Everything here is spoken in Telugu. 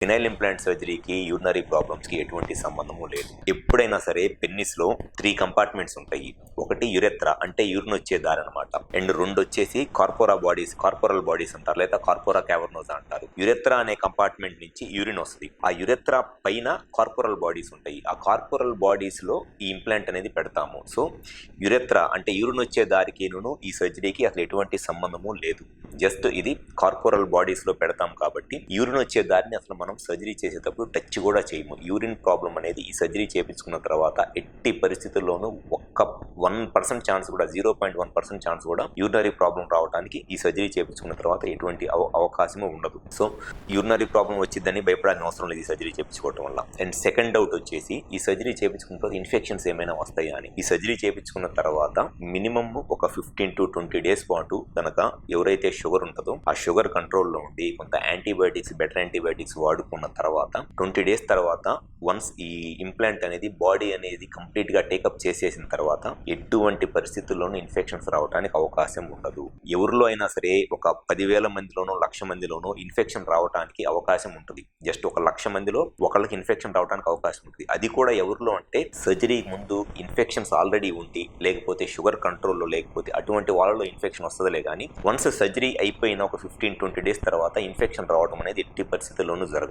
ఫినైల్ ఇంప్లాంట్ సర్జరీకి యూరినరీ ప్రాబ్లమ్స్కి ఎటువంటి సంబంధము లేదు. ఎప్పుడైనా సరే పెన్నిస్లో 3 కంపార్ట్మెంట్స్ ఉంటాయి. ఒకటి యురెత్రా అంటే యూరిన్ వచ్చే దారి అనమాట. అండ్ 2 వచ్చేసి కార్పోరల్ బాడీస్ అంటారు, లేదా కార్పోరా క్యావర్నోసా అంటారు. యురెత్రా అనే కంపార్ట్మెంట్ నుంచి యూరిన్ వస్తుంది. ఆ యురెత్రా పైన కార్పోరల్ బాడీస్ ఉంటాయి. ఆ కార్పోరల్ బాడీస్ లో ఈ ఇంప్లాంట్ అనేది పెడతాము. సో యురెత్రా అంటే యూరిన్ వచ్చే దారికి ఈ సర్జరీకి అసలు ఎటువంటి సంబంధము లేదు. జస్ట్ ఇది కార్పోరల్ బాడీస్ లో పెడతాం కాబట్టి యూరిన్ వచ్చే దారిని అసలు మనం సర్జరీ చేసేటప్పుడు టచ్ కూడా చేయము. యూరిన్ ప్రాబ్లం అనేది ఈ సర్జరీ చేయించుకున్న తర్వాత ఎట్టి పరిస్థితుల్లోనూ 1% ఛాన్స్ కూడా 0.1% ఛాన్స్ కూడా యూరినరీ ప్రాబ్లం రావడానికి ఈ సర్జరీ చేయించుకున్న తర్వాత ఎటువంటి అవకాశము ఉండదు. సో యూరినరీ ప్రాబ్లం వచ్చిందని భయపడాల్సిన అవసరం లేదు ఈ సర్జరీ చేయించుకోవడం వల్ల. అండ్ సెకండ్ డౌట్ వచ్చేసి ఈ సర్జరీ చేయించుకున్న తర్వాత ఇన్ఫెక్షన్స్ ఏమైనా వస్తాయా అని. ఈ సర్జరీ చేయించుకున్న తర్వాత మినిమం ఒక 15 to 20 డేస్ పాటు కనుక ఎవరైతే షుగర్ ఉంటుందో ఆ షుగర్ కంట్రోల్లో ఉండి కొంత బెటర్ యాంటీబయాటిక్స్ వాడుకున్న తర్వాత 20 డేస్ తర్వాత వన్స్ ఈ ఇంప్లాంట్ అనేది బాడీ అనేది కంప్లీట్ గా టేకప్ చేసేసిన తర్వాత ఎటువంటి పరిస్థితుల్లోనూ ఇన్ఫెక్షన్స్ రావడానికి అవకాశం ఉండదు. ఎవరిలో అయినా సరే ఒక 10,000 మందిలోనో 1,00,000 మందిలోనో ఇన్ఫెక్షన్ రావడానికి అవకాశం ఉంటుంది. జస్ట్ ఒక 1,00,000 మందిలో ఒకళ్ళకి ఇన్ఫెక్షన్ రావడానికి అవకాశం ఉంటుంది. అది కూడా ఎవరిలో అంటే సర్జరీ ముందు ఇన్ఫెక్షన్స్ ఆల్రెడీ ఉండి, లేకపోతే షుగర్ కంట్రోల్లో లేకపోతే అటువంటి వాళ్ళలో ఇన్ఫెక్షన్ వస్తుందిలే కానీ వన్స్ సర్జరీ అయిపోయిన ఒక 15-20 డేస్ తర్వాత ఇన్ఫెక్షన్ రావడం అనేది ఎట్టి పరిస్థితుల్లోనూ జరగదు.